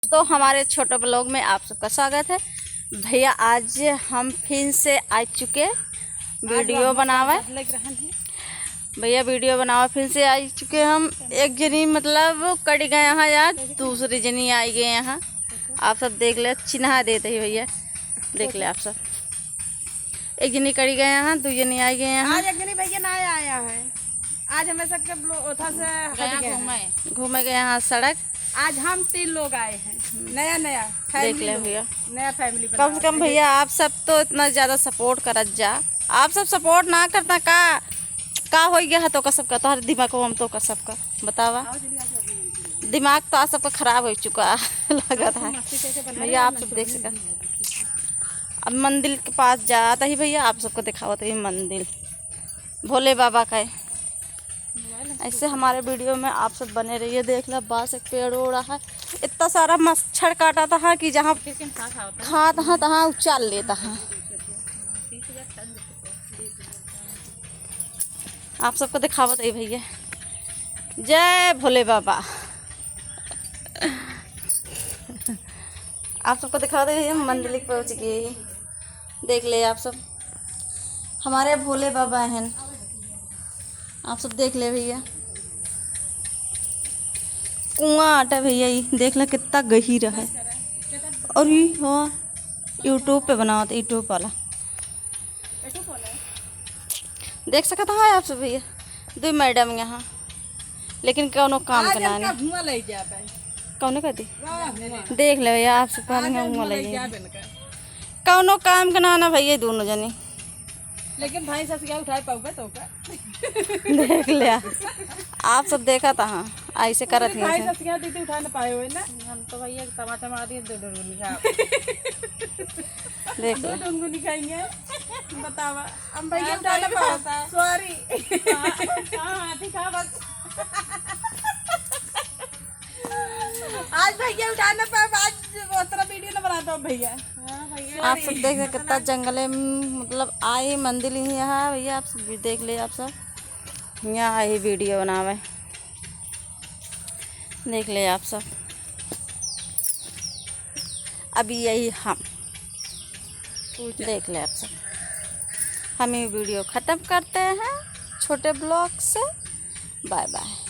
तो हमारे छोटे ब्लॉग में आप सबका स्वागत है। भैया आज हम फिर से आ चुके वीडियो बनावा। भैया वीडियो बनावा फिर से आ चुके हम। एक जनी मतलब कट गए यहाँ यार, दूसरी जनी आई गए यहाँ। आप सब देख ले, चिन्हा देते ही भैया, देख ले आप सब। एक जनी कट गए यहाँ, दो जनी आई गए यहाँ। आज एक जनी भैया ना आया है। आज हमें सबके उठा से घूमे गए यहाँ सड़क। आज हम 3 लोग आए हैं, नया देख ले भैया, नया फैमिली। कम से कम भैया आप सब तो इतना ज़्यादा सपोर्ट करत जा। आप सब सपोर्ट ना करता का हो गया है तो का सबका, तुम्हारे दिमाग को हम तो का सबका बतावा। दिमाग तो आप सबका खराब हो चुका लगा था भैया। आप सब देख सका। अब मंदिर के पास जाता ही भैया, आप सबको दिखावत ही मंदिर भोले बाबा का है। ऐसे हमारे वीडियो में आप सब बने रहिए। देख लो बास एक पेड़ हो रहा है, इतना सारा मच्छर काटा था कि जहाँ खाता है तहाँ उचाल लेता है। आप सबको दिखावत है भैया। जय भोले बाबा। आप सबको दिखावत है भैया, मंदिर पहुँच गए। देख ले आप सब, हमारे भोले बाबा हैं। आप सब देख ले भैया, कुआं आटा भैया ये देख ले कितना गहीर है। और ये हो यूट्यूब पे बनाओ तो यूट्यूब वाला देख सकता है आप सब भैया। दो मैडम यहाँ, लेकिन कौनो काम कराने कौनो कहती देख ले भैया। आप सब कौनो काम कराना भैया दोनों जनी। लेकिन भाई सब क्या उठाए पाऊंगा तो का देख लिया आप सब देखा था। हाँ ऐसे करत है भाई सब क्या दीदी उठा ना पाए हुए ना। हम तो भैया टमाटर मार दिए, 2 डुंगनी खा देख 2 डुंगनी खाएंगे। बतावा हम भैया उठा ना पाता, सॉरी। हां ठीक है बस। आज भैया उठा ना पाए, आज उतना वीडियो ना बनाता हूं भैया। हां भैया आप सब देख कितना जंगले में मतलब आए मंदिर ही यहाँ भैया। आप सब भी देख ले, आप सब यहाँ आए वीडियो बनावे। देख ले आप सब। अभी यही हम देख ले आप सब। हम ये वीडियो ख़त्म करते हैं छोटे ब्लॉग से। Bye bye.